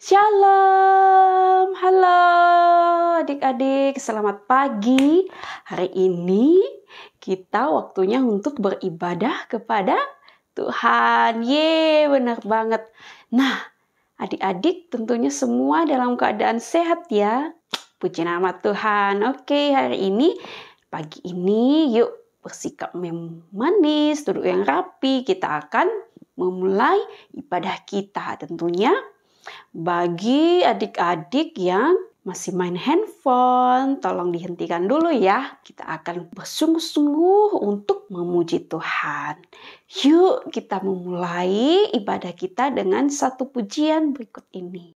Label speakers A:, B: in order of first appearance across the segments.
A: Shalom, halo adik-adik, selamat pagi. Hari ini kita waktunya untuk beribadah kepada Tuhan. Benar banget. Nah, adik-adik tentunya semua dalam keadaan sehat ya. Puji nama Tuhan. Oke, hari ini, pagi ini yuk bersikap manis, duduk yang rapi. Kita akan memulai ibadah kita tentunya. Bagi adik-adik yang masih main handphone, tolong dihentikan dulu ya. Kita akan bersungguh-sungguh untuk memuji Tuhan. Yuk kita memulai ibadah kita dengan satu pujian berikut ini.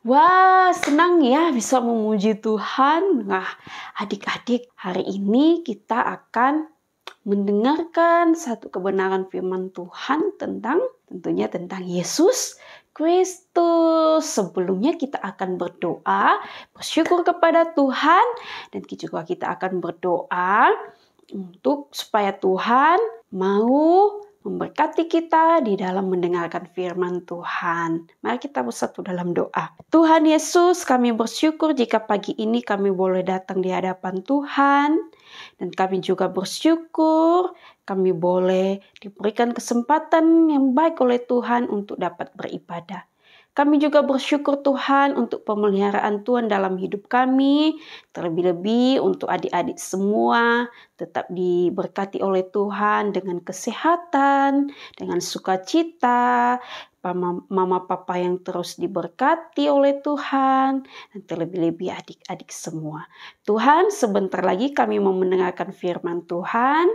A: Wah, senang ya bisa memuji Tuhan. Nah, adik-adik, hari ini kita akan mendengarkan satu kebenaran firman Tuhan tentunya tentang Yesus Kristus. Sebelumnya kita akan berdoa, bersyukur kepada Tuhan, dan juga kita akan berdoa untuk supaya Tuhan mau memberkati kita di dalam mendengarkan firman Tuhan. Mari kita bersatu dalam doa. Tuhan Yesus, kami bersyukur jika pagi ini kami boleh datang di hadapan Tuhan. Dan kami juga bersyukur kami boleh diberikan kesempatan yang baik oleh Tuhan untuk dapat beribadah. Kami juga bersyukur Tuhan untuk pemeliharaan Tuhan dalam hidup kami. Terlebih-lebih untuk adik-adik semua tetap diberkati oleh Tuhan dengan kesehatan, dengan sukacita. Mama papa yang terus diberkati oleh Tuhan. Dan terlebih-lebih adik-adik semua. Tuhan, sebentar lagi kami mau mendengarkan firman Tuhan.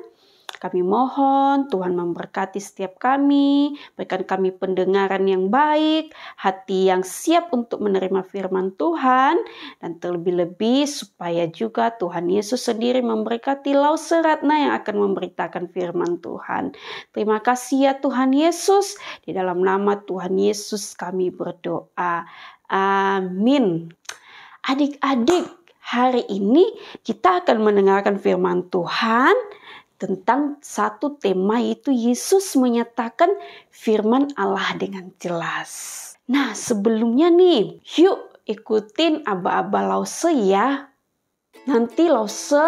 A: Kami mohon Tuhan memberkati setiap kami, berikan kami pendengaran yang baik, hati yang siap untuk menerima firman Tuhan, dan terlebih-lebih supaya juga Tuhan Yesus sendiri memberkati Laus Seratna yang akan memberitakan firman Tuhan. Terima kasih ya Tuhan Yesus, di dalam nama Tuhan Yesus kami berdoa. Amin. Adik-adik, hari ini kita akan mendengarkan firman Tuhan tentang satu tema, yaitu Yesus menyatakan firman Allah dengan jelas. Nah, sebelumnya nih, yuk ikutin aba-aba Lause ya. Nanti Lause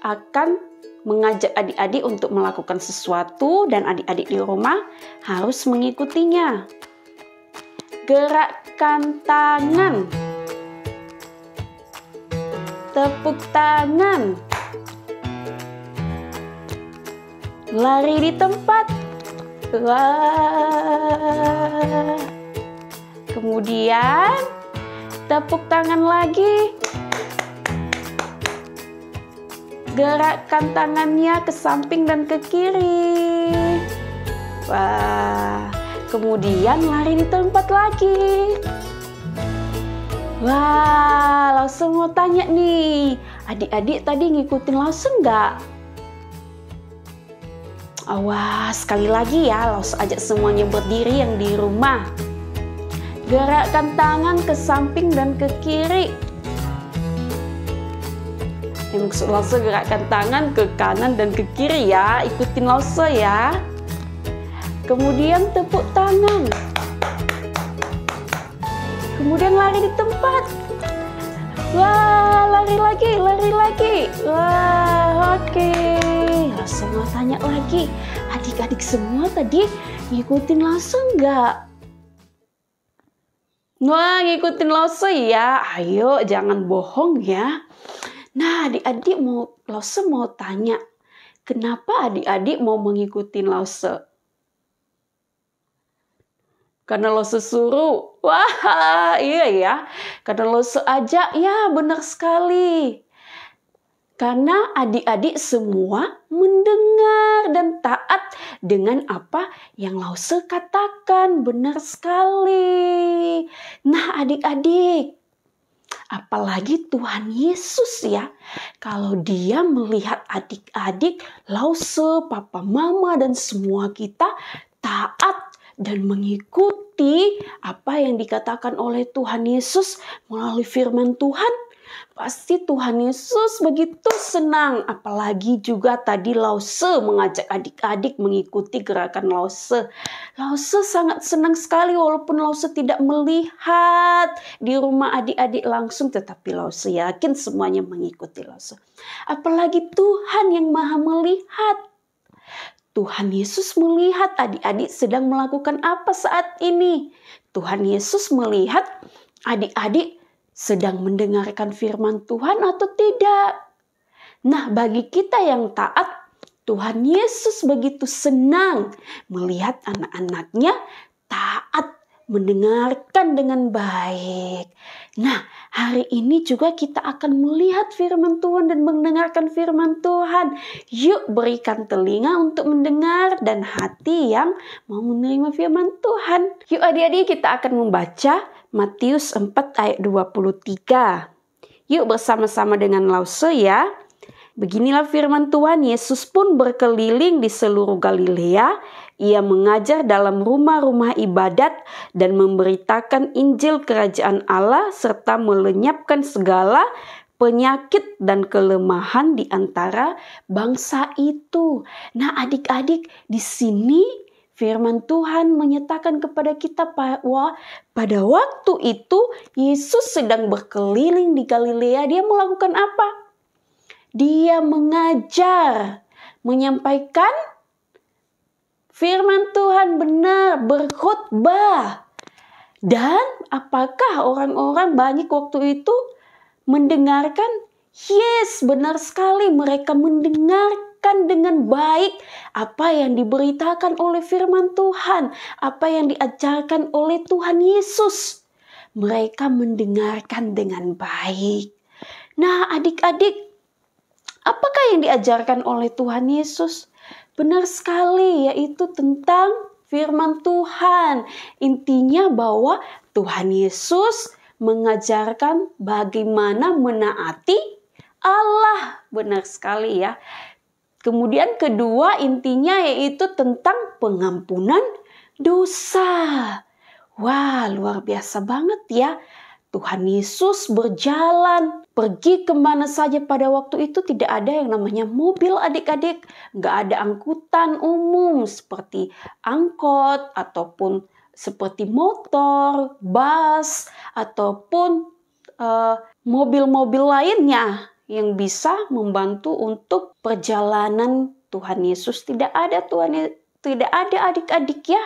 A: akan mengajak adik-adik untuk melakukan sesuatu dan adik-adik di rumah harus mengikutinya. Gerakkan tangan. Tepuk tangan. Lari di tempat. Wah. Kemudian tepuk tangan lagi. Gerakkan tangannya ke samping dan ke kiri. Wah. Kemudian lari di tempat lagi. Wah, Lause mau tanya nih, adik-adik tadi ngikutin Lause nggak? Awas, sekali lagi ya, Lause ajak semuanya berdiri yang di rumah. Gerakkan tangan ke samping dan ke kiri. Maksud Lause gerakkan tangan ke kanan dan ke kiri ya. Ikutin Lause ya. Kemudian tepuk tangan. Kemudian lari di tempat. Wah, lari lagi. Wah, oke. Lause mau tanya lagi. Adik-adik semua tadi ngikutin Lause nggak? Wah, ngikutin Lause ya. Ayo, jangan bohong ya. Nah, adik-adik Lause mau tanya, kenapa adik-adik mau mengikuti Lause? Karena Lause suruh. Wah, iya ya. Karena Lause ajak, ya benar sekali. Karena adik-adik semua mendengar dan taat dengan apa yang Lause katakan. Benar sekali. Nah, adik-adik, apalagi Tuhan Yesus ya. Kalau Dia melihat adik-adik, Lause, papa, mama, dan semua kita taat dan mengikuti apa yang dikatakan oleh Tuhan Yesus melalui firman Tuhan, pasti Tuhan Yesus begitu senang. Apalagi juga tadi Lause mengajak adik-adik mengikuti gerakan Lause. Lause sangat senang sekali walaupun Lause tidak melihat di rumah adik-adik langsung, tetapi Lause yakin semuanya mengikuti Lause. Apalagi Tuhan yang Maha melihat. Tuhan Yesus melihat adik-adik sedang melakukan apa saat ini. Tuhan Yesus melihat adik-adik sedang mendengarkan firman Tuhan atau tidak. Nah, bagi kita yang taat, Tuhan Yesus begitu senang melihat anak-anaknya taat, mendengarkan dengan baik. Nah, hari ini juga kita akan melihat firman Tuhan dan mendengarkan firman Tuhan. Yuk berikan telinga untuk mendengar dan hati yang mau menerima firman Tuhan. Yuk adik-adik, kita akan membaca Matius 4 ayat 23. Yuk bersama-sama dengan Lause ya. Beginilah firman Tuhan, Yesus pun berkeliling di seluruh Galilea. Ia mengajar dalam rumah-rumah ibadat dan memberitakan Injil Kerajaan Allah serta melenyapkan segala penyakit dan kelemahan di antara bangsa itu. Nah, adik-adik, di sini firman Tuhan menyatakan kepada kita bahwa pada waktu itu Yesus sedang berkeliling di Galilea. Dia melakukan apa? Dia mengajar, menyampaikan firman Tuhan benar, berkhotbah. Dan apakah orang-orang banyak waktu itu mendengarkan? Yes, benar sekali, mereka mendengarkan dengan baik apa yang diberitakan oleh firman Tuhan, apa yang diajarkan oleh Tuhan Yesus. Mereka mendengarkan dengan baik. Nah, adik-adik, apakah yang diajarkan oleh Tuhan Yesus? Benar sekali, yaitu tentang firman Tuhan. Intinya bahwa Tuhan Yesus mengajarkan bagaimana menaati Allah. Benar sekali ya. Kemudian kedua, intinya yaitu tentang pengampunan dosa. Wah, luar biasa banget ya. Tuhan Yesus berjalan, pergi kemana saja pada waktu itu tidak ada yang namanya mobil adik-adik. Nggak ada angkutan umum seperti angkot ataupun seperti motor, bus, ataupun mobil-mobil lainnya yang bisa membantu untuk perjalanan Tuhan Yesus. Tidak ada adik-adik ya.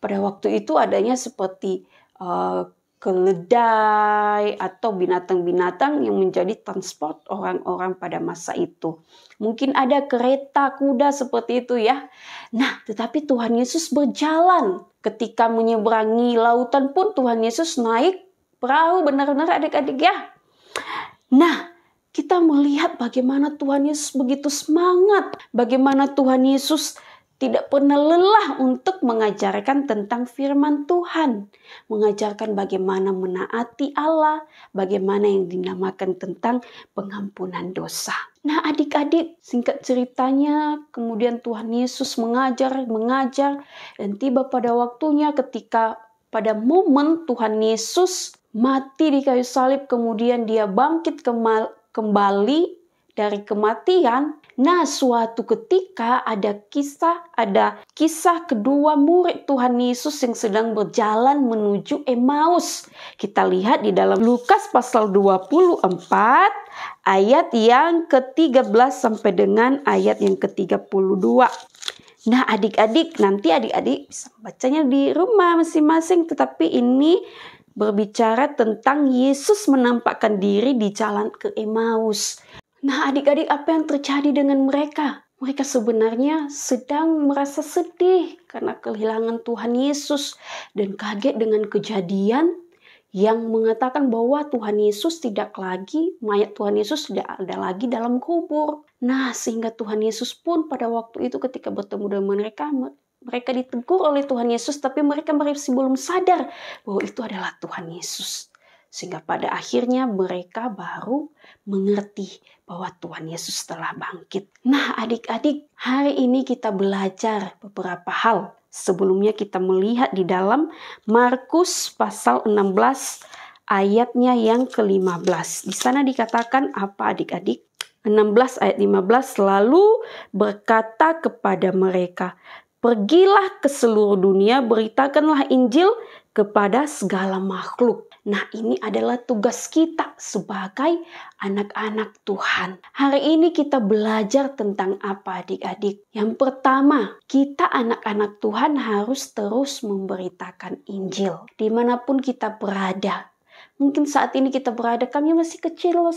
A: Pada waktu itu adanya seperti keledai atau binatang-binatang yang menjadi transport orang-orang pada masa itu. Mungkin ada kereta, kuda seperti itu ya. Nah, tetapi Tuhan Yesus berjalan. Ketika menyeberangi lautan pun Tuhan Yesus naik perahu, benar-benar adik-adik ya. Nah, kita melihat bagaimana Tuhan Yesus begitu semangat. Bagaimana Tuhan Yesus tidak pernah lelah untuk mengajarkan tentang firman Tuhan. Mengajarkan bagaimana menaati Allah, bagaimana yang dinamakan tentang pengampunan dosa. Nah adik-adik, singkat ceritanya kemudian Tuhan Yesus mengajar, dan tiba pada waktunya ketika pada momen Tuhan Yesus mati di kayu salib, kemudian dia bangkit kembali dari kematian. Nah, suatu ketika ada kisah kedua murid Tuhan Yesus yang sedang berjalan menuju Emmaus. Kita lihat di dalam Lukas pasal 24 ayat yang ke-13 sampai dengan ayat yang ke-32. Nah, adik-adik, nanti adik-adik bisa bacanya di rumah masing-masing, tetapi ini berbicara tentang Yesus menampakkan diri di jalan ke Emmaus. Nah adik-adik, apa yang terjadi dengan mereka? Mereka sebenarnya sedang merasa sedih karena kehilangan Tuhan Yesus dan kaget dengan kejadian yang mengatakan bahwa Tuhan Yesus mayat Tuhan Yesus tidak ada lagi dalam kubur. Nah sehingga Tuhan Yesus pun pada waktu itu ketika bertemu dengan mereka ditegur oleh Tuhan Yesus, tapi mereka masih belum sadar bahwa itu adalah Tuhan Yesus. Sehingga pada akhirnya mereka baru mengerti bahwa Tuhan Yesus telah bangkit. Nah adik-adik, hari ini kita belajar beberapa hal. Sebelumnya kita melihat di dalam Markus pasal 16 ayatnya yang ke-15. Di sana dikatakan apa adik-adik? 16 ayat 15, lalu berkata kepada mereka, pergilah ke seluruh dunia, beritakanlah Injil kepada segala makhluk. Nah ini adalah tugas kita sebagai anak-anak Tuhan. Hari ini kita belajar tentang apa adik-adik? Yang pertama, kita anak-anak Tuhan harus terus memberitakan Injil. Dimanapun kita berada. Mungkin saat ini kita berada, kami masih kecil loh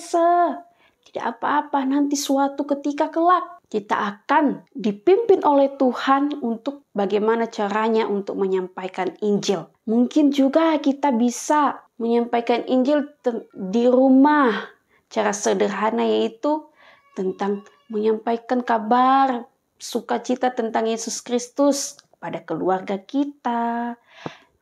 A: tidak apa-apa, nanti suatu ketika kelak kita akan dipimpin oleh Tuhan untuk bagaimana caranya untuk menyampaikan Injil. Mungkin juga kita bisa menyampaikan Injil di rumah. Cara sederhana yaitu tentang menyampaikan kabar sukacita tentang Yesus Kristus kepada keluarga kita,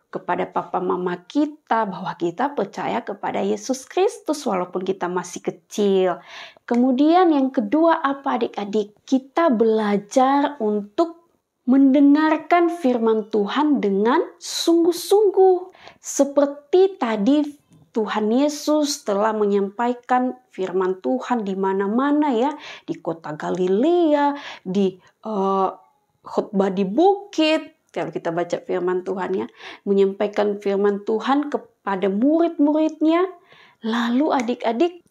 A: kepada papa mama kita, bahwa kita percaya kepada Yesus Kristus walaupun kita masih kecil. Kemudian yang kedua apa adik-adik? Kita belajar untuk mendengarkan firman Tuhan dengan sungguh-sungguh. Seperti tadi Tuhan Yesus telah menyampaikan firman Tuhan di mana-mana ya, di kota Galilea, di khotbah di bukit. Kalau kita baca firman Tuhan ya, menyampaikan firman Tuhan kepada murid-muridnya. Lalu adik-adik,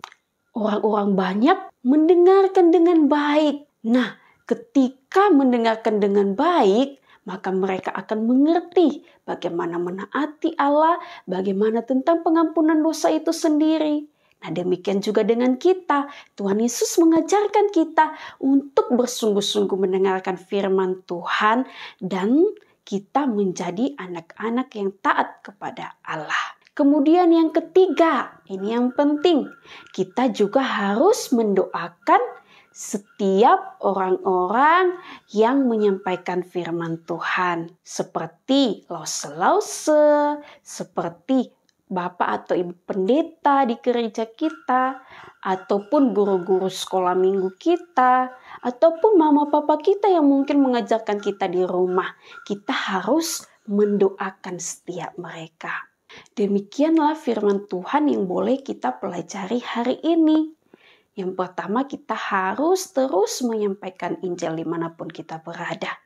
A: orang-orang banyak mendengarkan dengan baik. Nah, ketika mendengarkan dengan baik, maka mereka akan mengerti bagaimana menaati Allah, bagaimana tentang pengampunan dosa itu sendiri. Nah, demikian juga dengan kita. Tuhan Yesus mengajarkan kita untuk bersungguh-sungguh mendengarkan firman Tuhan dan kita menjadi anak-anak yang taat kepada Allah. Kemudian yang ketiga, ini yang penting. Kita juga harus mendoakan setiap orang-orang yang menyampaikan firman Tuhan. Seperti lause-lause, seperti bapak atau ibu pendeta di gereja kita, ataupun guru-guru sekolah minggu kita, ataupun mama papa kita yang mungkin mengajarkan kita di rumah. Kita harus mendoakan setiap mereka. Demikianlah firman Tuhan yang boleh kita pelajari hari ini. Yang pertama, kita harus terus menyampaikan Injil dimanapun kita berada.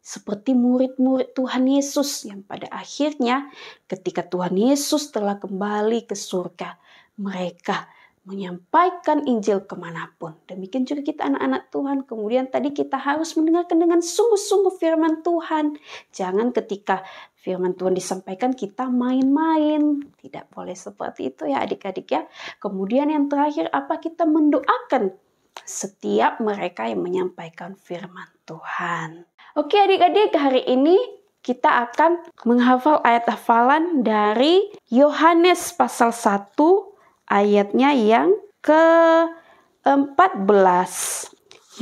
A: Seperti murid-murid Tuhan Yesus yang pada akhirnya ketika Tuhan Yesus telah kembali ke surga, mereka menyampaikan Injil kemanapun. Demikian juga kita anak-anak Tuhan. Kemudian tadi kita harus mendengarkan dengan sungguh-sungguh firman Tuhan. Jangan ketika firman Tuhan disampaikan kita main-main. Tidak boleh seperti itu ya adik-adik ya. Kemudian yang terakhir apa? Kita mendoakan setiap mereka yang menyampaikan firman Tuhan. Oke adik-adik, hari ini kita akan menghafal ayat hafalan dari Yohanes pasal 1 ayatnya yang ke-14.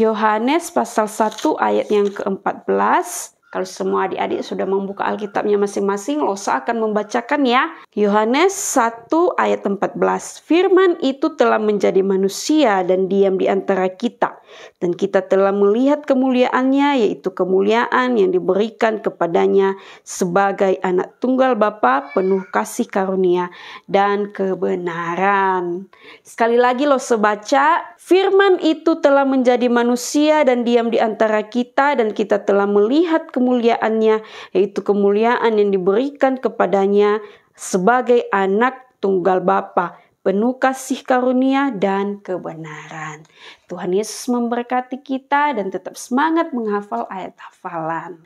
A: Yohanes pasal 1 ayat yang ke-14. Kalau semua adik-adik sudah membuka Alkitabnya masing-masing, Losa akan membacakan ya. Yohanes 1 ayat 14. Firman itu telah menjadi manusia dan diam di antara kita. Dan kita telah melihat kemuliaannya, yaitu kemuliaan yang diberikan kepadanya sebagai anak tunggal Bapa, penuh kasih karunia dan kebenaran. Sekali lagi Losa baca, firman itu telah menjadi manusia dan diam di antara kita, dan kita telah melihat kemuliaannya, yaitu kemuliaan yang diberikan kepadanya sebagai anak tunggal Bapa, penuh kasih karunia dan kebenaran. Tuhan Yesus memberkati kita dan tetap semangat menghafal ayat hafalan.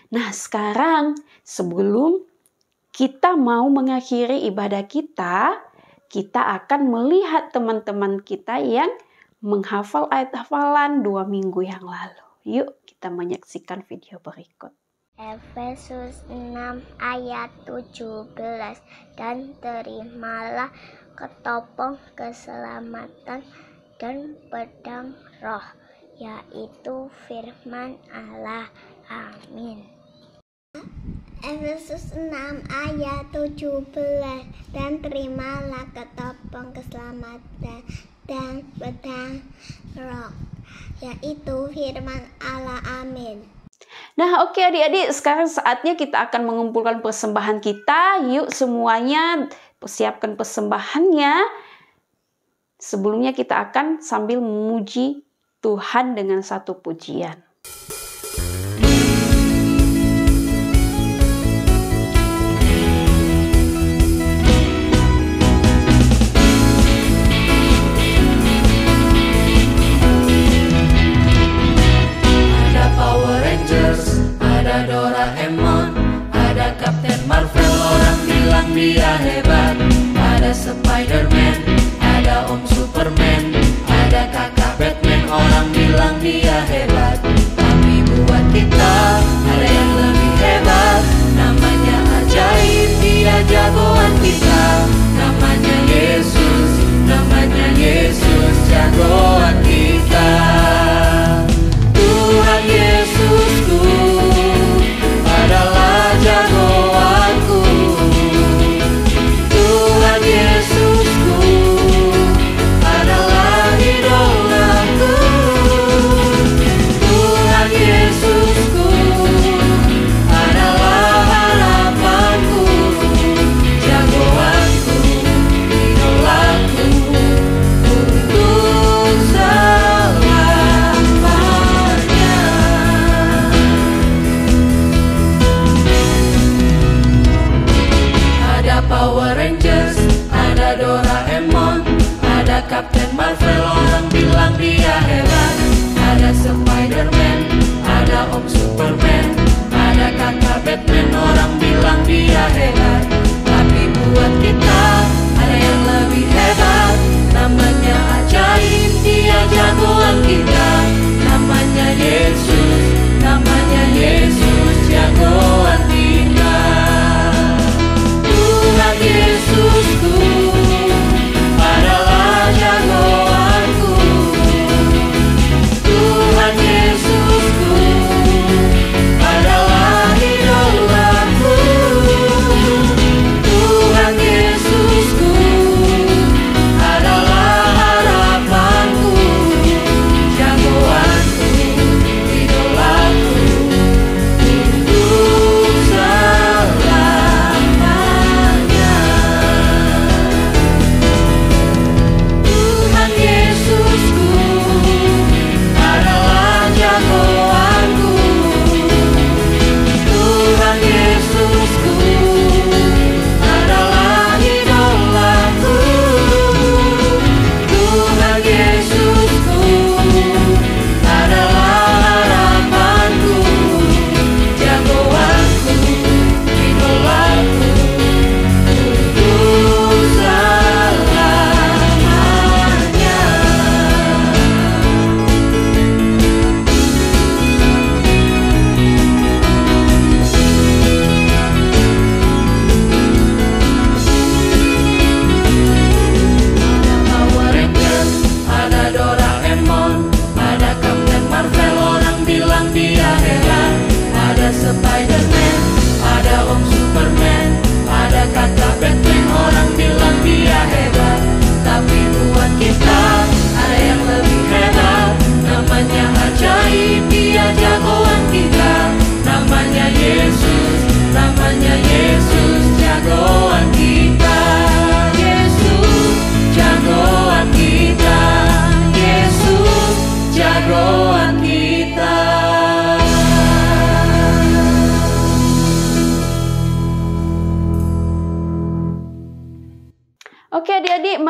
A: Nah sekarang sebelum kita mau mengakhiri ibadah kita akan melihat teman-teman kita yang menghafal ayat hafalan 2 minggu yang lalu. Yuk kita menyaksikan video berikut.
B: Efesus 6 ayat 17. Dan terimalah ketopong keselamatan dan pedang roh, yaitu firman Allah. Amin. Efesus 6 ayat 17. Dan terimalah ketopong keselamatan dan pedang roh, yaitu firman Allah. Amin.
A: Nah oke adik-adik, sekarang saatnya kita akan mengumpulkan persembahan kita. Yuk semuanya persiapkan persembahannya. Sebelumnya kita akan sambil memuji Tuhan dengan satu pujian.
C: Ada Doraemon, ada Kapten Marvel, orang bilang dia hebat. Ada Spiderman, ada Om Superman, ada kakak Batman, orang bilang dia hebat. Tapi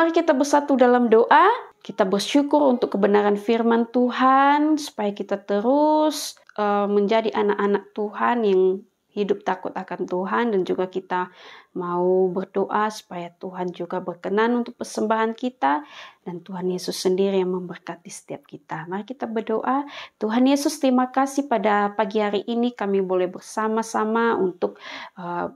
A: mari kita bersatu dalam doa. Kita bersyukur untuk kebenaran firman Tuhan, supaya kita terus menjadi anak-anak Tuhan yang hidup takut akan Tuhan, dan juga kita mau berdoa supaya Tuhan juga berkenan untuk persembahan kita, dan Tuhan Yesus sendiri yang memberkati setiap kita. Mari kita berdoa. Tuhan Yesus, terima kasih pada pagi hari ini kami boleh bersama-sama untuk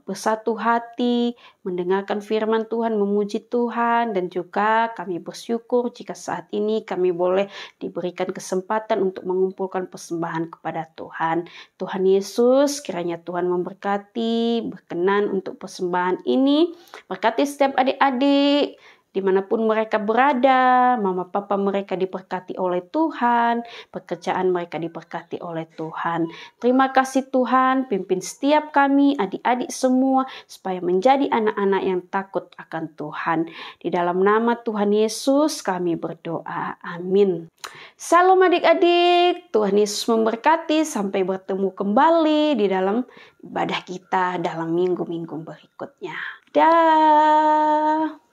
A: bersatu hati, mendengarkan firman Tuhan, memuji Tuhan, dan juga kami bersyukur jika saat ini kami boleh diberikan kesempatan untuk mengumpulkan persembahan kepada Tuhan. Tuhan Yesus, kiranya Tuhan memberkati, berkenan untuk persembahan ini. Berkati setiap adik-adik dimanapun mereka berada, mama papa mereka diberkati oleh Tuhan, pekerjaan mereka diberkati oleh Tuhan. Terima kasih Tuhan, pimpin setiap kami, adik-adik semua, supaya menjadi anak-anak yang takut akan Tuhan. Di dalam nama Tuhan Yesus kami berdoa, amin. Salam adik-adik, Tuhan Yesus memberkati, sampai bertemu kembali di dalam ibadah kita dalam minggu-minggu berikutnya. Dah.